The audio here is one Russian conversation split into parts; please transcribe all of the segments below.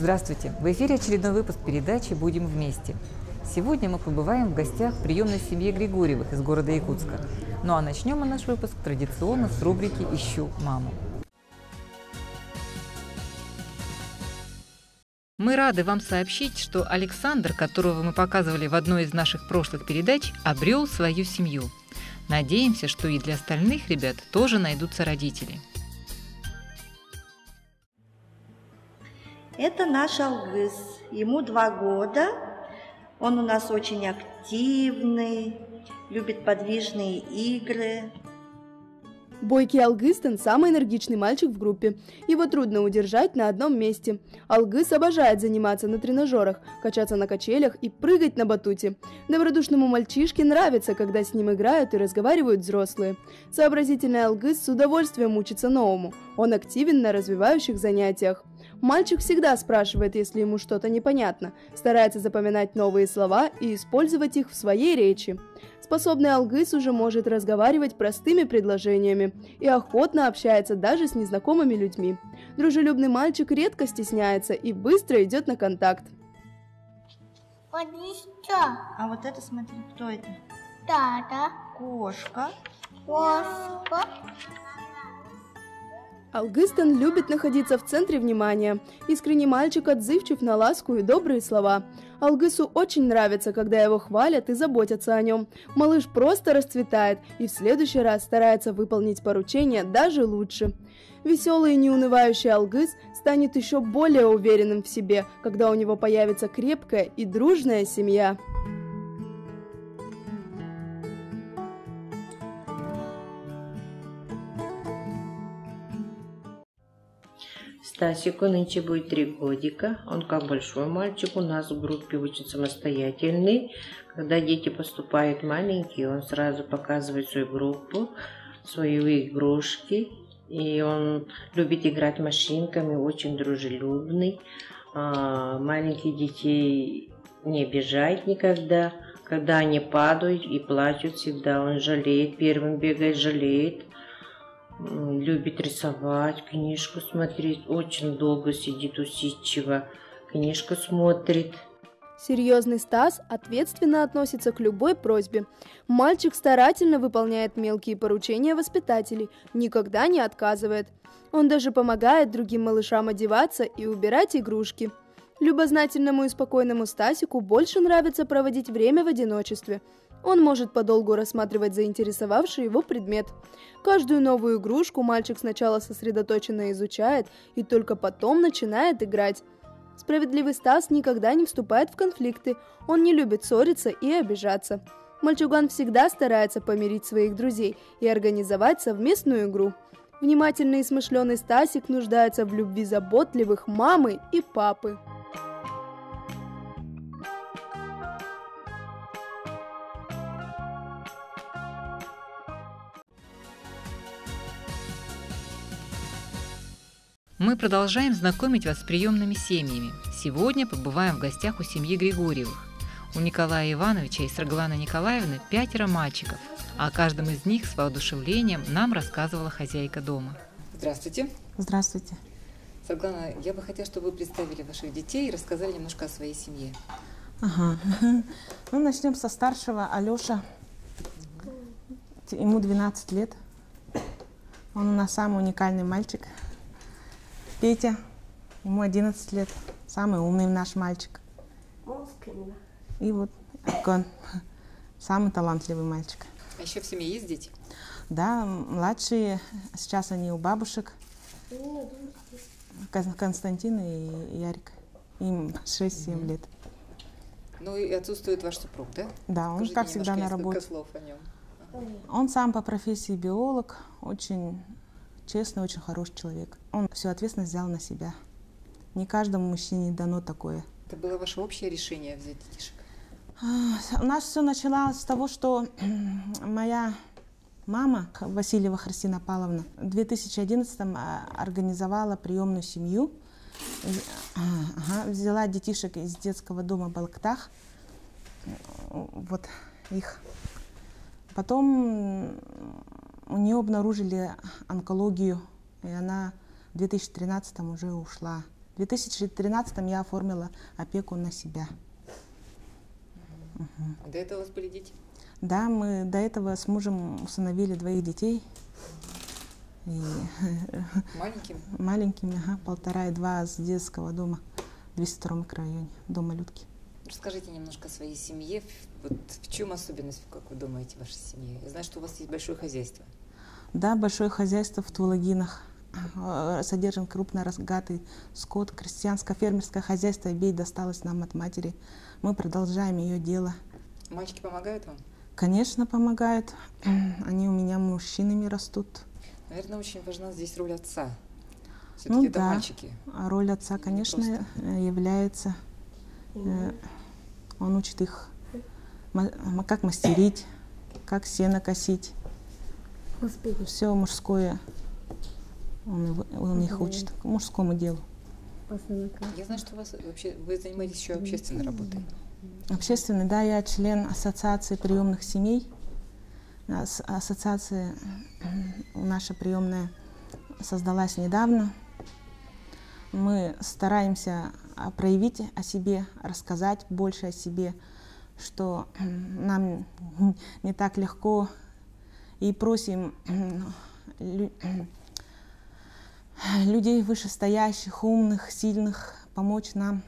Здравствуйте! В эфире очередной выпуск передачи «Будем вместе». Сегодня мы побываем в гостях в приемной семье Григорьевых из города Якутска. Ну а начнем мы наш выпуск традиционно с рубрики «Ищу маму». Мы рады вам сообщить, что Александр, которого мы показывали в одной из наших прошлых передач, обрел свою семью. Надеемся, что и для остальных ребят тоже найдутся родители. Это наш Алгыз. Ему 2 года. Он у нас очень активный, любит подвижные игры. Бойкий Алгыстан – самый энергичный мальчик в группе. Его трудно удержать на одном месте. Алгыз обожает заниматься на тренажерах, качаться на качелях и прыгать на батуте. Добродушному мальчишке нравится, когда с ним играют и разговаривают взрослые. Сообразительный Алгыз с удовольствием учится новому. Он активен на развивающих занятиях. Мальчик всегда спрашивает, если ему что-то непонятно, старается запоминать новые слова и использовать их в своей речи. Способный Алгыз уже может разговаривать простыми предложениями и охотно общается даже с незнакомыми людьми. Дружелюбный мальчик редко стесняется и быстро идет на контакт. А вот это, смотри, кто это? Тата. Кошка. Кошка. Алгыстан любит находиться в центре внимания. Искренний мальчик отзывчив на ласку и добрые слова. Алгысу очень нравится, когда его хвалят и заботятся о нем. Малыш просто расцветает и в следующий раз старается выполнить поручение даже лучше. Веселый и неунывающий Алгыз станет еще более уверенным в себе, когда у него появится крепкая и дружная семья. Стасику нынче будет 3 годика. Он как большой мальчик у нас в группе, очень самостоятельный. Когда дети поступают маленькие, он сразу показывает свою группу, свои игрушки. И он любит играть машинками, очень дружелюбный. Маленьких детей не обижает никогда. Когда они падают и плачут всегда, он жалеет, первым бегает, жалеет. Любит рисовать, книжку смотреть, очень долго сидит усидчиво, книжку смотрит. Серьезный Стас ответственно относится к любой просьбе. Мальчик старательно выполняет мелкие поручения воспитателей, никогда не отказывает. Он даже помогает другим малышам одеваться и убирать игрушки. Любознательному и спокойному Стасику больше нравится проводить время в одиночестве. Он может подолгу рассматривать заинтересовавший его предмет. Каждую новую игрушку мальчик сначала сосредоточенно изучает и только потом начинает играть. Справедливый Стас никогда не вступает в конфликты, он не любит ссориться и обижаться. Мальчуган всегда старается помирить своих друзей и организовать совместную игру. Внимательный и смышленый Стасик нуждается в любви заботливых мамы и папы. Мы продолжаем знакомить вас с приемными семьями. Сегодня побываем в гостях у семьи Григорьевых. У Николая Ивановича и Саргланы Николаевны 5 мальчиков, а о каждом из них с воодушевлением нам рассказывала хозяйка дома. Здравствуйте. Здравствуйте. Сарглана, я бы хотела, чтобы вы представили ваших детей и рассказали немножко о своей семье. Ага. Ну, начнем со старшего, Алеша. Ему 12 лет. Он у нас самый уникальный мальчик. Петя, ему 11 лет, самый умный наш мальчик. И вот Акон, самый талантливый мальчик. А еще в семье есть дети? Да, младшие, сейчас они у бабушек. Константин и Ярик. Им 6-7 лет. Ну и отсутствует ваш супруг, да? Да, он, скажите, как всегда, на работе. Слов о нем. Он сам по профессии биолог, очень честный, очень хороший человек. Он всю ответственность взял на себя. Не каждому мужчине дано такое. Это было ваше общее решение взять детишек? У нас все началось с того, что моя мама, Васильева Христина Павловна, в 2011-м организовала приемную семью. Взяла детишек из детского дома Балктах. Вот их. Потом у нее обнаружили онкологию, и она в 2013-м уже ушла В 2013 я оформила опеку на себя. До этого у вас были дети? Да, мы до этого с мужем усыновили 2 детей. И Маленькими? маленькими, 1,5 и 2 с детского дома в 202 микрорайоне, дома Людки. Расскажите немножко о своей семье. Вот в чем особенность, как вы думаете, вашей семьи? Я знаю, что у вас есть большое хозяйство. Да, большое хозяйство в Тулагинах. Содержим крупнорогатый скот. Крестьянско-фермерское хозяйство «Бей» досталось нам от матери. Мы продолжаем ее дело. Мальчики помогают вам? Конечно, помогают. Они у меня мужчинами растут. Наверное, очень важна здесь роль отца. Ну Все-таки это да, мальчики. роль отца, конечно, является. Он учит их, как мастерить, как сено косить. Все мужское он их учит, к мужскому делу. Я знаю, что вы занимаетесь еще общественной работой. Общественный, да, я член Ассоциации приемных семей. Ассоциация наша приемная создалась недавно. Мы стараемся проявить о себе, рассказать больше о себе, что нам не так легко, и просим людей вышестоящих, умных, сильных помочь нам,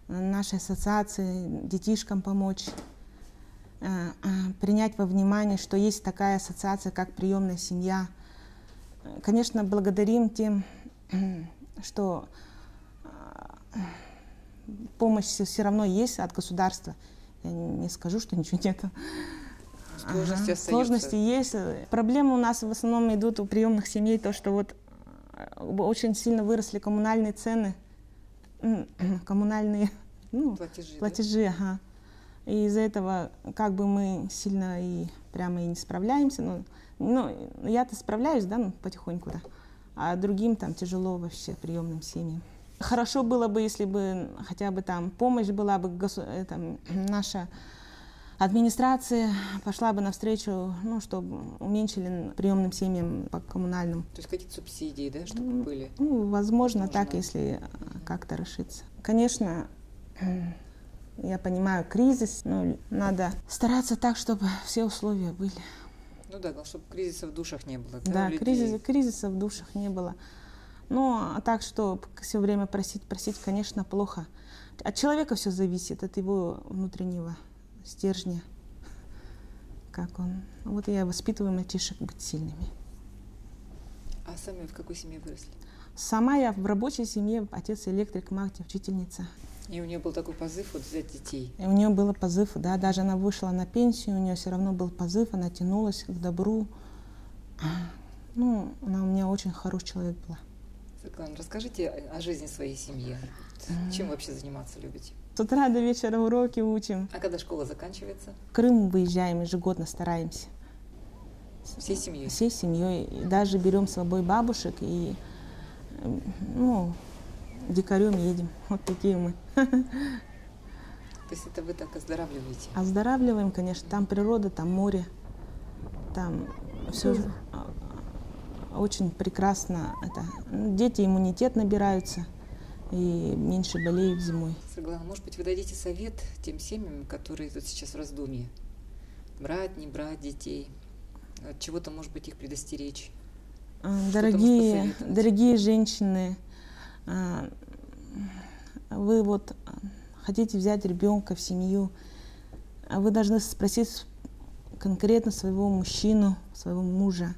нашей ассоциации, детишкам помочь, принять во внимание, что есть такая ассоциация, как приемная семья. Конечно, благодарим тем, что помощь все равно есть от государства. Я не скажу, что ничего нет. Сложности остаются. Сложности есть. Проблемы у нас в основном идут у приемных семей, то, что вот очень сильно выросли коммунальные цены, коммунальные платежи. Да? Ага. И из-за этого как бы мы сильно и прямо и не справляемся. Ну, я-то справляюсь, да, потихоньку, да. А другим там тяжело вообще, приемным семьям. Хорошо было бы, если бы хотя бы там помощь была бы, наша администрация пошла бы навстречу, чтобы уменьшили приемным семьям по коммунальным. То есть какие-то субсидии, да, чтобы были? Возможно, так, если как-то решиться. Конечно, я понимаю кризис, но надо стараться так, чтобы все условия были. Ну да, чтобы кризиса в душах не было. Да, кризиса в душах не было. Ну, а так, что все время просить, конечно, плохо. От человека все зависит, от его внутреннего стержня. Как он. Вот я воспитываю мальчишек быть сильными. А сами в какой семье выросли? Сама я в рабочей семье, отец электрик, мать учительница. И у нее был такой позыв взять детей? И у нее был позыв, да, даже она вышла на пенсию, у нее все равно был позыв, она тянулась к добру. Ну, она у меня очень хороший человек была. Светлана, расскажите о жизни своей семьи. Чем вообще заниматься любите? С утра до вечера уроки учим. А когда школа заканчивается? В Крым выезжаем, ежегодно стараемся. Всей семьей? Всей семьей. И даже берем с собой бабушек и, дикарем едем. Вот такие мы. То есть это вы так оздоравливаете? Оздоравливаем, конечно. Там природа, там море. Там все очень прекрасно. Дети иммунитет набираются и меньше болеют зимой. Светлана, может быть, вы дадите совет тем семьям, которые тут сейчас в раздумье? Брать, не брать детей? От чего-то, может быть, их предостеречь? Дорогие женщины, вы вот хотите взять ребенка в семью, вы должны спросить конкретно своего мужчину, своего мужа,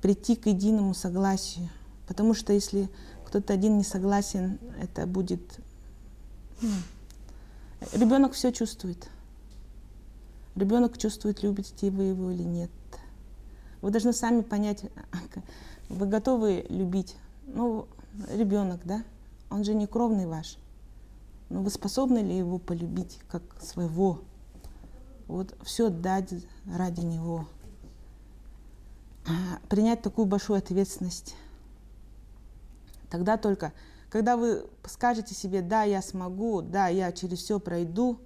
прийти к единому согласию. Потому что если кто-то один не согласен, это будет... Ребенок все чувствует. Ребенок чувствует, любите вы его или нет. Вы должны сами понять, вы готовы любить. Ребенок, да? Он же не кровный ваш. Но вы способны ли его полюбить как своего? Вот все дать ради него. Принять такую большую ответственность. Тогда только, когда вы скажете себе, да, я смогу, да, я через все пройду,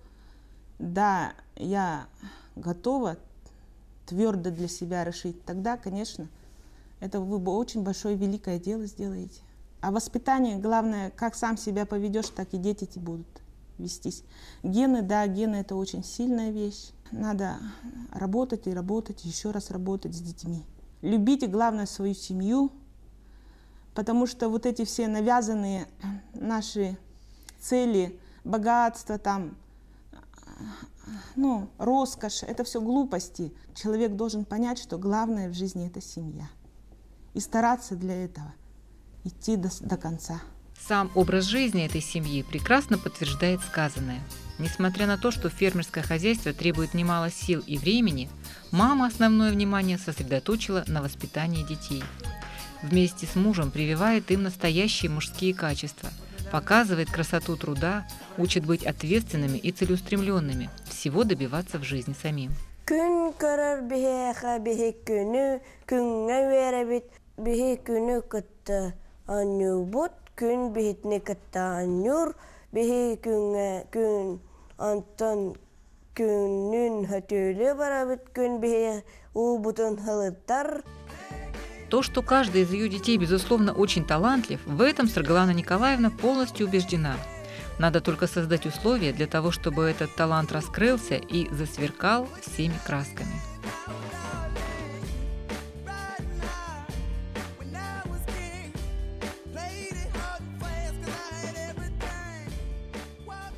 да, я готова твердо для себя решить, тогда, конечно, это вы очень большое, великое дело сделаете. А воспитание, главное, как сам себя поведешь, так и дети эти будут вестись. Гены, да, гены – это очень сильная вещь. Надо работать и работать, еще раз работать с детьми. Любите, главное, свою семью, потому что вот эти все навязанные наши цели, богатство, там, роскошь – это все глупости. Человек должен понять, что главное в жизни – это семья. И стараться для этого идти до конца. Сам образ жизни этой семьи прекрасно подтверждает сказанное. Несмотря на то, что фермерское хозяйство требует немало сил и времени, мама основное внимание сосредоточила на воспитании детей. Вместе с мужем прививает им настоящие мужские качества, показывает красоту труда, учит быть ответственными и целеустремленными, всего добиваться в жизни самим. Күн бихитне катта аннюр, бихи күн антон күннүн хөтөлө барабыт, күн бихи убутун хылыттар. То, что каждый из ее детей, безусловно, очень талантлив, в этом Саргалана Николаевна полностью убеждена. Надо только создать условия для того, чтобы этот талант раскрылся и засверкал всеми красками.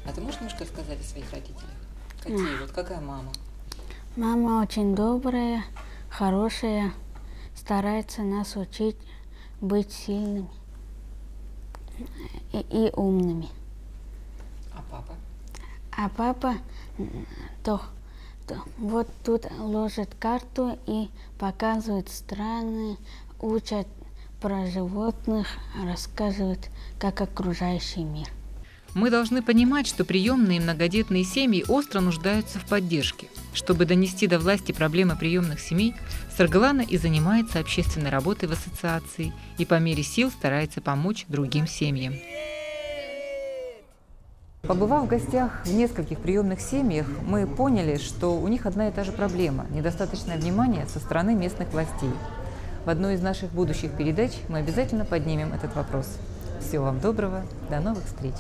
А ты можешь немножко сказать о своих родителях? Какие? Вот какая мама? Мама очень добрая, хорошая, старается нас учить быть сильными и умными. А папа? А папа вот тут ложит карту и показывает страны, учат про животных, рассказывает, как окружающий мир. Мы должны понимать, что приемные и многодетные семьи остро нуждаются в поддержке. Чтобы донести до власти проблемы приемных семей, Саргалана и занимается общественной работой в ассоциации и по мере сил старается помочь другим семьям. Побывав в гостях в нескольких приемных семьях, мы поняли, что у них одна и та же проблема – недостаточное внимание со стороны местных властей. В одной из наших будущих передач мы обязательно поднимем этот вопрос. Всего вам доброго, до новых встреч!